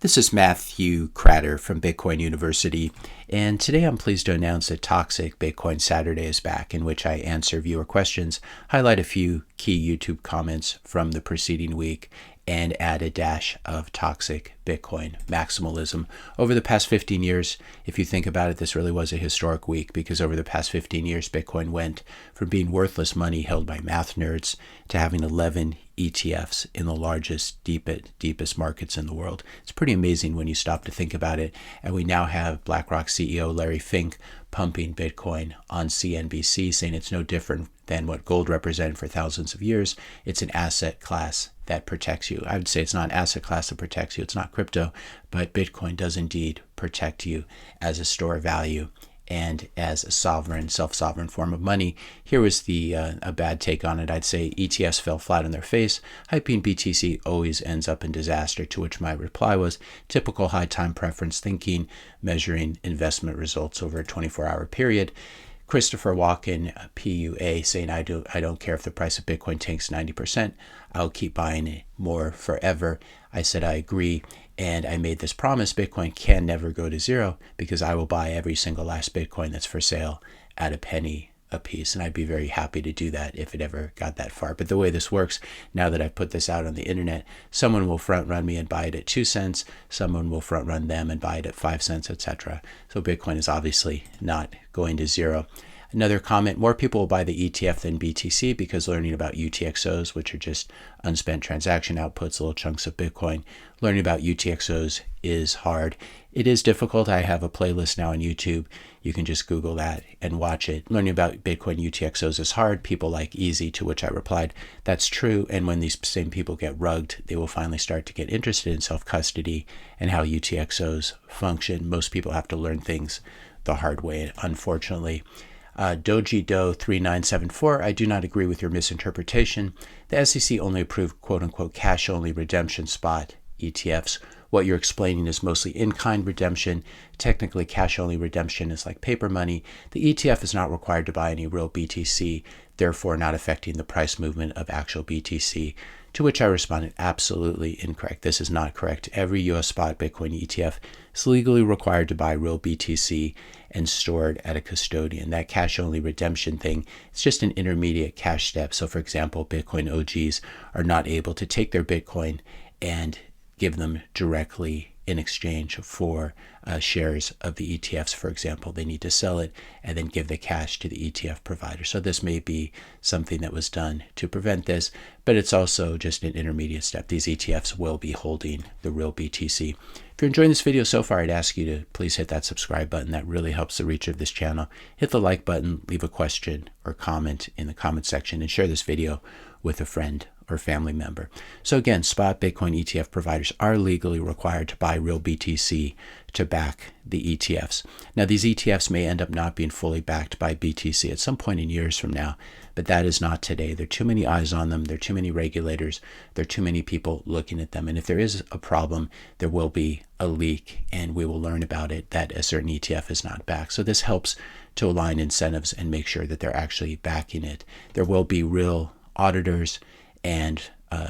This is Matthew Cratter from Bitcoin University, and today I'm pleased to announce that Toxic Bitcoin Saturday is back, in which I answer viewer questions, highlight a few key YouTube comments from the preceding week, and add a dash of toxic Bitcoin maximalism. Over the past 15 years, if you think about it, this really was a historic week because over the past 15 years, Bitcoin went from being worthless money held by math nerds to having 11 ETFs in the largest, deepest markets in the world. It's pretty amazing when you stop to think about it. And we now have BlackRock CEO Larry Fink pumping Bitcoin on CNBC, saying it's no different than what gold represented for thousands of years. It's an asset class that protects you. I would say it's not an asset class that protects you. It's not crypto, but Bitcoin does indeed protect you as a store of value and as a sovereign, self-sovereign form of money. Here was a bad take on it. I'd say ETFs fell flat on their face. Hyping BTC always ends up in disaster, to which my reply was typical high time preference thinking, measuring investment results over a 24-hour period. Christopher Walken, PUA, saying, I don't care if the price of Bitcoin tanks 90%. I'll keep buying it more forever. I said, I agree. And I made this promise, Bitcoin can never go to zero because I will buy every single last Bitcoin that's for sale at a penny a piece. And I'd be very happy to do that if it ever got that far. But the way this works, now that I put this out on the internet, someone will front run me and buy it at 2 cents. Someone will front run them and buy it at 5 cents, etc. So Bitcoin is obviously not going to zero. Another comment, more people will buy the ETF than BTC because learning about UTXOs, which are just unspent transaction outputs, little chunks of Bitcoin, learning about UTXOs is hard. It is difficult. I have a playlist now on YouTube. You can just Google that and watch it. Learning about Bitcoin UTXOs is hard. People like easy, to which I replied, that's true. And when these same people get rugged, they will finally start to get interested in self-custody and how UTXOs function. Most people have to learn things the hard way, unfortunately. Doji Do 3974, I do not agree with your misinterpretation. The SEC only approved quote-unquote cash-only redemption spot ETFs. What you're explaining is mostly in-kind redemption. Technically, cash-only redemption is like paper money. The ETF is not required to buy any real BTC, therefore not affecting the price movement of actual BTC. To which I responded, absolutely incorrect. This is not correct. Every US spot Bitcoin ETF is legally required to buy real BTC and stored at a custodian. That cash-only redemption thing, it's just an intermediate cash step. So for example, Bitcoin OGs are not able to take their Bitcoin and give them directly in exchange for shares of the ETFs, for example. They need to sell it and then give the cash to the ETF provider. So this may be something that was done to prevent this, but it's also just an intermediate step. These ETFs will be holding the real BTC. If you're enjoying this video so far, I'd ask you to please hit that subscribe button. That really helps the reach of this channel. Hit the like button, leave a question or comment in the comment section, and share this video with a friend or family member. So again, spot Bitcoin ETF providers are legally required to buy real BTC to back the ETFs. Now, these ETFs may end up not being fully backed by BTC at some point in years from now, but that is not today. There are too many eyes on them. There are too many regulators. There are too many people looking at them. And if there is a problem, there will be a leak, and we will learn about it that a certain ETF is not backed. So this helps to align incentives and make sure that they're actually backing it. There will be real auditors and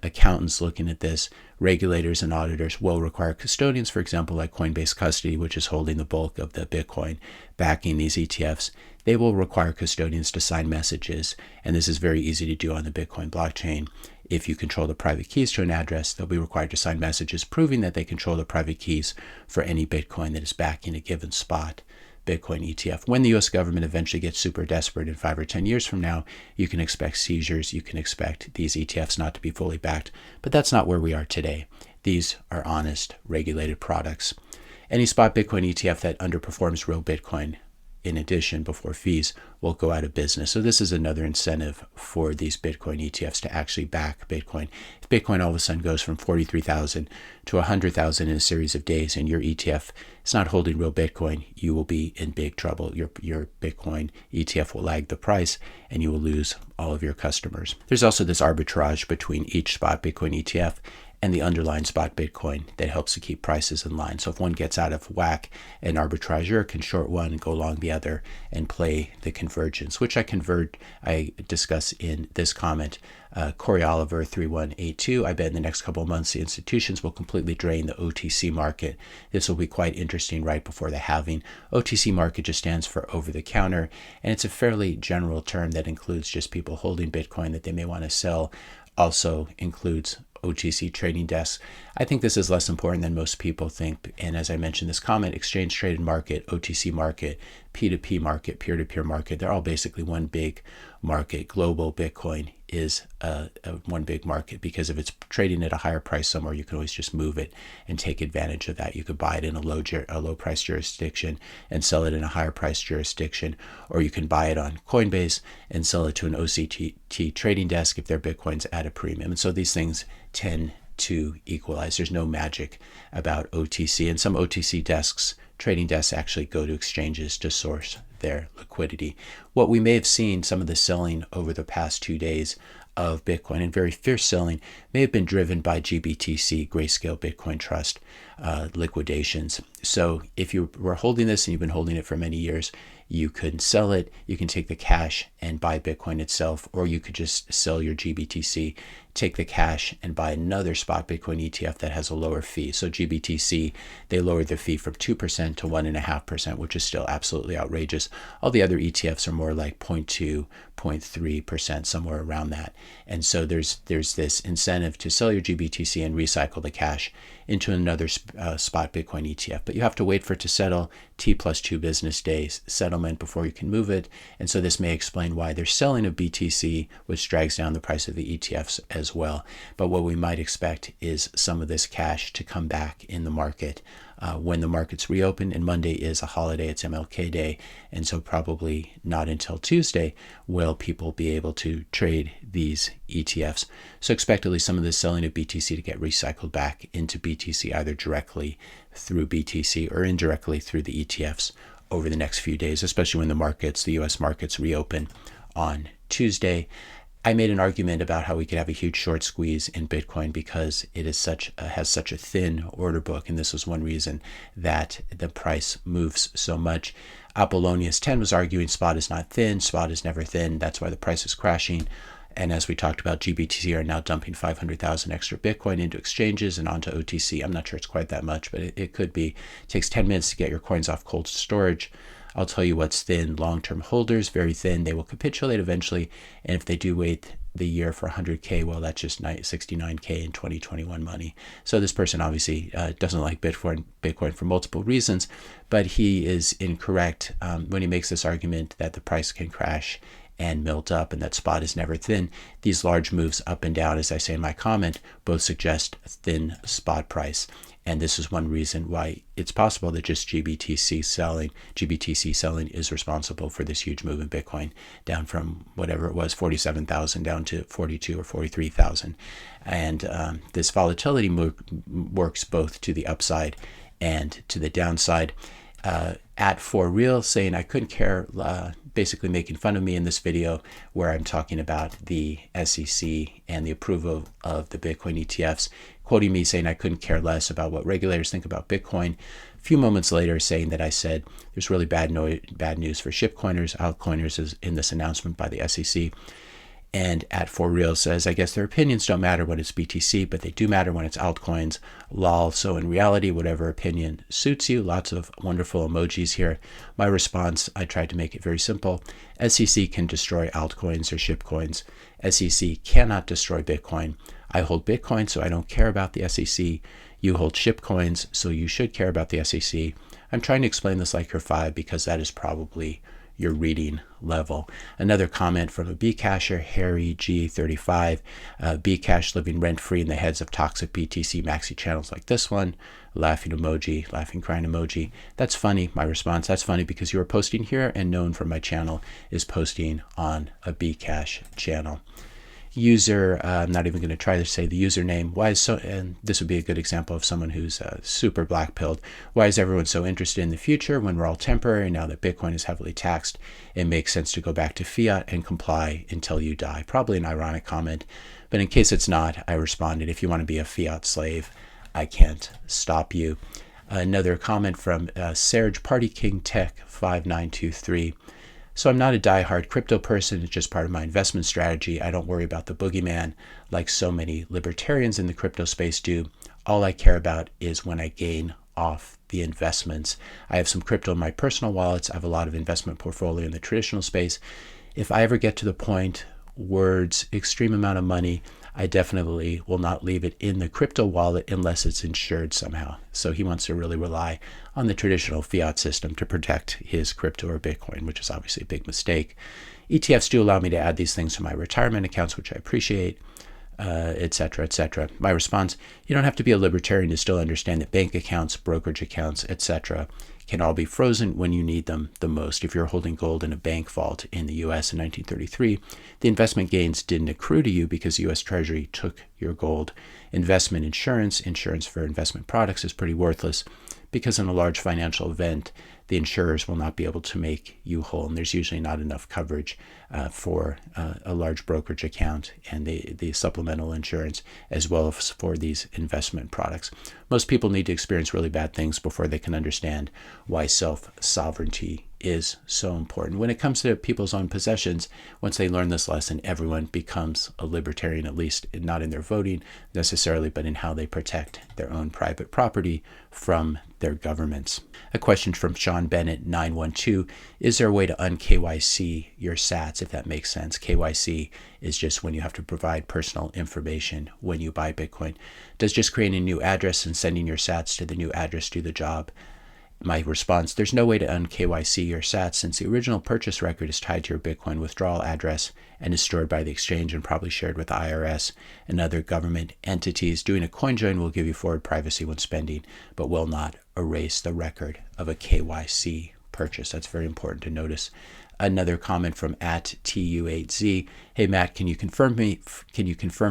accountants looking at this. Regulators and auditors will require custodians, for example, like Coinbase Custody, which is holding the bulk of the Bitcoin backing these ETFs. They will require custodians to sign messages, and this is very easy to do on the Bitcoin blockchain. If you control the private keys to an address, they'll be required to sign messages proving that they control the private keys for any Bitcoin that is backing a given spot Bitcoin ETF. When the US government eventually gets super desperate in 5 or 10 years from now, you can expect seizures. You can expect these ETFs not to be fully backed, but that's not where we are today. These are honest, regulated products. Any spot Bitcoin ETF that underperforms real Bitcoin, in addition, before fees, will go out of business. So this is another incentive for these Bitcoin ETFs to actually back Bitcoin. If Bitcoin all of a sudden goes from 43,000 to 100,000 in a series of days and your ETF is not holding real Bitcoin, you will be in big trouble. Your Bitcoin ETF will lag the price and you will lose all of your customers. There's also this arbitrage between each spot Bitcoin ETF and the underlying spot Bitcoin that helps to keep prices in line. So if one gets out of whack, an arbitrageur can short one, go long the other, and play the convergence, which I discuss in this comment. Corey Oliver 3182, I bet in the next couple of months the institutions will completely drain the OTC market. This will be quite interesting right before the halving. OTC market just stands for over the counter, and it's a fairly general term that includes just people holding Bitcoin that they may want to sell. Also includes OTC trading desks. I think this is less important than most people think. And as I mentioned in this comment, exchange traded market, OTC market, P2P market, peer-to-peer market, they're all basically one big market. Global Bitcoin is one big market because if it's trading at a higher price somewhere, you can always just move it and take advantage of that. You could buy it in a low price jurisdiction and sell it in a higher price jurisdiction, or you can buy it on Coinbase and sell it to an OCT trading desk if their Bitcoin's at a premium. And so these things tend to equalize. There's no magic about OTC, and some OTC desks, trading desks, actually go to exchanges to source their liquidity. What we may have seen, some of the selling over the past 2 days of Bitcoin, and very fierce selling, may have been driven by GBTC, Grayscale Bitcoin Trust liquidations. So if you were holding this and you've been holding it for many years, you could sell it, you can take the cash and buy Bitcoin itself, or you could just sell your GBTC, take the cash and buy another spot Bitcoin ETF that has a lower fee. So GBTC, they lowered the fee from 2% to 1.5%, which is still absolutely outrageous. All the other ETFs are more like 0.2, 0.3%, somewhere around that. And so there's this incentive to sell your GBTC and recycle the cash into another spot Bitcoin ETF. But you have to wait for it to settle, T+2 business days settlement before you can move it. And so this may explain why they're selling a BTC, which drags down the price of the ETFs as well. But what we might expect is some of this cash to come back in the market when the markets reopen, and Monday is a holiday, it's MLK Day, and so probably not until Tuesday will people be able to trade these ETFs. So expect at least some of the selling of BTC to get recycled back into BTC, either directly through BTC or indirectly through the ETFs over the next few days, especially when the US markets reopen on Tuesday. I made an argument about how we could have a huge short squeeze in Bitcoin because it is has such a thin order book, and this was one reason that the price moves so much. Apollonius 10 was arguing spot is not thin, spot is never thin, that's why the price is crashing. And as we talked about, GBTC are now dumping 500,000 extra Bitcoin into exchanges and onto OTC. I'm not sure it's quite that much, but it could be. It takes 10 minutes to get your coins off cold storage. I'll tell you what's thin. Long-term holders, very thin. They will capitulate eventually. And if they do wait the year for 100K, well, that's just 69K in 2021 money. So this person obviously doesn't like Bitcoin for multiple reasons, but he is incorrect when he makes this argument that the price can crash and melt up and that spot is never thin. These large moves up and down, as I say in my comment, both suggest a thin spot price. And this is one reason why it's possible that just GBTC selling is responsible for this huge move in Bitcoin down from whatever it was, 47,000 down to 42 or 43,000. And this volatility works both to the upside and to the downside. At For Real saying I couldn't care, basically making fun of me in this video where I'm talking about the SEC and the approval of the Bitcoin ETFs, quoting me saying I couldn't care less about what regulators think about Bitcoin. A few moments later saying that I said there's really bad news for shitcoiners, altcoiners in this announcement by the SEC. And at For Real says, I guess their opinions don't matter when it's BTC, but they do matter when it's altcoins. Lol. So in reality, whatever opinion suits you. Lots of wonderful emojis here. My response, I tried to make it very simple. SEC can destroy altcoins or shitcoins. SEC cannot destroy Bitcoin. I hold Bitcoin, so I don't care about the SEC. You hold shitcoins, so you should care about the SEC. I'm trying to explain this like you're 5 because that is probably your reading level. Another comment from a Bcasher, Harry G35, Bcash living rent-free in the heads of toxic BTC maxi channels like this one. Laughing emoji, laughing crying emoji. That's funny, my response. That's funny because you are posting here and known from my channel is posting on a Bcash channel. User, I'm not even going to try to say the username. Why is so, and this would be a good example of someone who's super black-pilled. Why is everyone so interested in the future when we're all temporary now that Bitcoin is heavily taxed? It makes sense to go back to fiat and comply until you die. Probably an ironic comment, but in case it's not, I responded, if you want to be a fiat slave, I can't stop you. Another comment from Serge Party King Tech 5923. So I'm not a die-hard crypto person. It's just part of my investment strategy. I don't worry about the boogeyman like so many libertarians in the crypto space do. All I care about is when I gain off the investments. I have some crypto in my personal wallets. I have a lot of investment portfolio in the traditional space. If I ever get to the point, words, extreme amount of money, I definitely will not leave it in the crypto wallet unless it's insured somehow. So he wants to really rely on the traditional fiat system to protect his crypto or Bitcoin, which is obviously a big mistake. ETFs do allow me to add these things to my retirement accounts, which I appreciate, etc., etc. My response, you don't have to be a libertarian to still understand that bank accounts, brokerage accounts, etc. can all be frozen when you need them the most. If you're holding gold in a bank vault in the U.S. in 1933, the investment gains didn't accrue to you because the U.S. Treasury took your gold. Investment insurance for investment products is pretty worthless because in a large financial event, the insurers will not be able to make you whole, and there's usually not enough coverage for a large brokerage account and the supplemental insurance, as well as for these investment products. Most people need to experience really bad things before they can understand why self-sovereignty is so important. When it comes to people's own possessions, once they learn this lesson, everyone becomes a libertarian, at least not in their voting necessarily, but in how they protect their own private property from their governments. A question from Sean Bennett 912, is there a way to un-KYC your sats, if that makes sense? KYC is just when you have to provide personal information when you buy Bitcoin. Does just creating a new address and sending your sats to the new address do the job? My response, there's no way to un-KYC your sats since the original purchase record is tied to your Bitcoin withdrawal address and is stored by the exchange and probably shared with the IRS and other government entities. Doing a coinjoin will give you forward privacy when spending, but will not erase the record of a KYC purchase. That's very important to notice. Another comment from @TU8Z. Hey Matt, can you confirm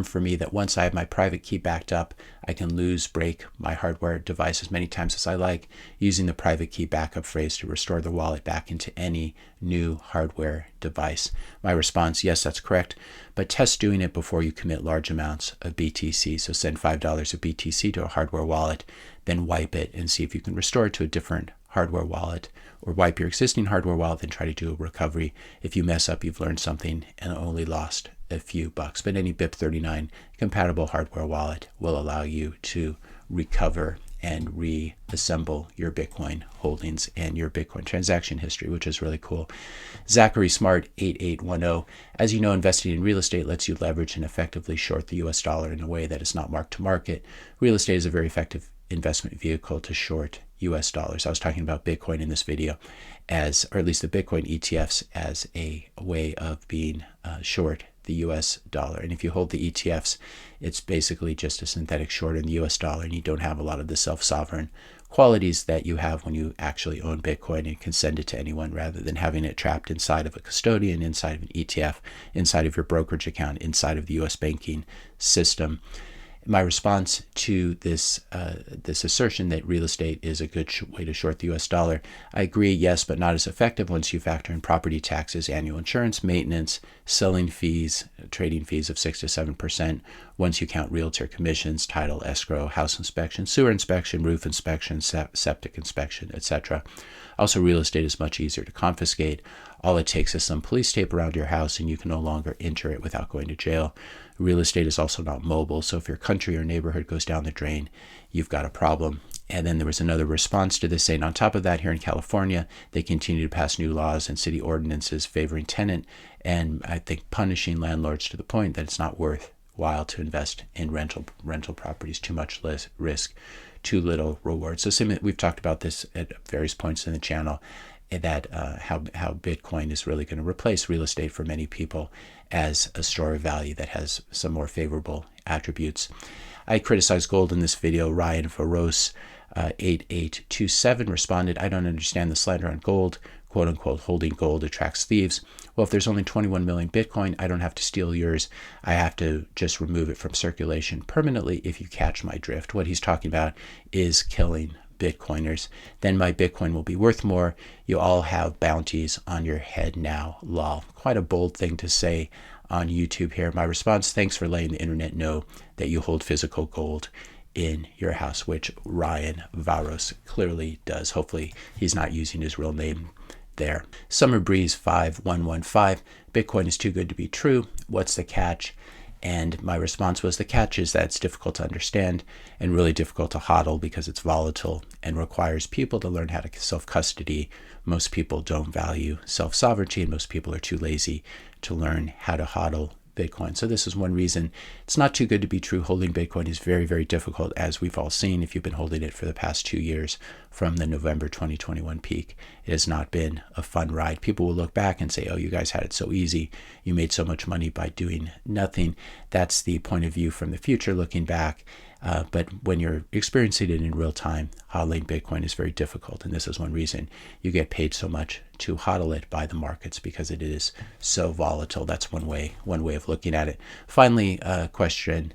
for me that once I have my private key backed up, I can break my hardware device as many times as I like, using the private key backup phrase to restore the wallet back into any new hardware device? My response, yes, that's correct, but test doing it before you commit large amounts of BTC. So send $5 of BTC to a hardware wallet, then wipe it and see if you can restore it to a different hardware wallet, or wipe your existing hardware wallet and try to do a recovery. If you mess up, you've learned something and only lost a few bucks. But any BIP39 compatible hardware wallet will allow you to recover and reassemble your Bitcoin holdings and your Bitcoin transaction history, which is really cool. Zachary Smart 8810. As you know, investing in real estate lets you leverage and effectively short the US dollar in a way that is not mark to market. Real estate is a very effective investment vehicle to short US dollars. I was talking about Bitcoin in this video or at least the Bitcoin ETFs as a way of being short the US dollar. And if you hold the ETFs, it's basically just a synthetic short in the US dollar, and you don't have a lot of the self-sovereign qualities that you have when you actually own Bitcoin and can send it to anyone rather than having it trapped inside of a custodian, inside of an ETF, inside of your brokerage account, inside of the US banking system. My response to this assertion that real estate is a good way to short the US dollar, I agree, yes, but not as effective once you factor in property taxes, annual insurance, maintenance, selling fees, trading fees of 6 to 7%, once you count realtor commissions, title, escrow, house inspection, sewer inspection, roof inspection, septic inspection, etc. Also, real estate is much easier to confiscate. All it takes is some police tape around your house and you can no longer enter it without going to jail. Real estate is also not mobile, so if your country or neighborhood goes down the drain, you've got a problem. And then there was another response to this saying, on top of that, here in California, they continue to pass new laws and city ordinances favoring tenant and I think punishing landlords to the point that it's not worthwhile to invest in rental properties. Too much risk, too little reward. So we've talked about this at various points in the channel, that how Bitcoin is really going to replace real estate for many people as a store of value that has some more favorable attributes. I criticized gold in this video. Ryan Faros 8827 responded, I don't understand the slander on gold. quote unquote holding gold attracts thieves. Well, if there's only 21 million Bitcoin, I don't have to steal yours. I have to just remove it from circulation permanently, if you catch my drift. What he's talking about is killing Bitcoiners. Then my Bitcoin will be worth more. You all have bounties on your head now, lol. Quite a bold thing to say on YouTube here. My response: thanks for letting the internet know that you hold physical gold in your house, which Ryan Varos clearly does. Hopefully he's not using his real name there. Summer Breeze 5115, Bitcoin is too good to be true. What's the catch? And my response was, the catch is that it's difficult to understand and really difficult to hodl because it's volatile and requires people to learn how to self-custody. Most people don't value self-sovereignty, and most people are too lazy to learn how to hodl Bitcoin. So this is one reason it's not too good to be true. Holding Bitcoin is very, very difficult, as we've all seen if you've been holding it for the past 2 years from the November 2021 peak. It has not been a fun ride. People will look back and say, oh, you guys had it so easy. You made so much money by doing nothing. That's the point of view from the future looking back. But when you're experiencing it in real time, hodling Bitcoin is very difficult. And this is one reason you get paid so much to hodl it by the markets, because it is so volatile. That's one way of looking at it. Finally, question,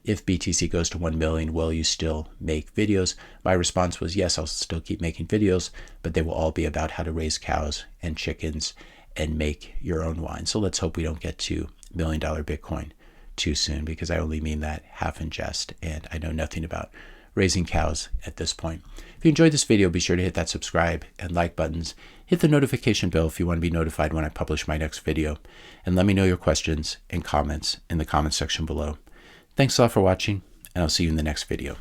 if BTC goes to 1 million, will you still make videos? My response was yes, I'll still keep making videos, but they will all be about how to raise cows and chickens and make your own wine. So let's hope we don't get to $1 million Bitcoin too soon, because I only mean that half in jest, and I know nothing about raising cows at this point. If you enjoyed this video, be sure to hit that subscribe and like buttons. Hit the notification bell if you want to be notified when I publish my next video, and let me know your questions and comments in the comments section below. Thanks a lot for watching, and I'll see you in the next video.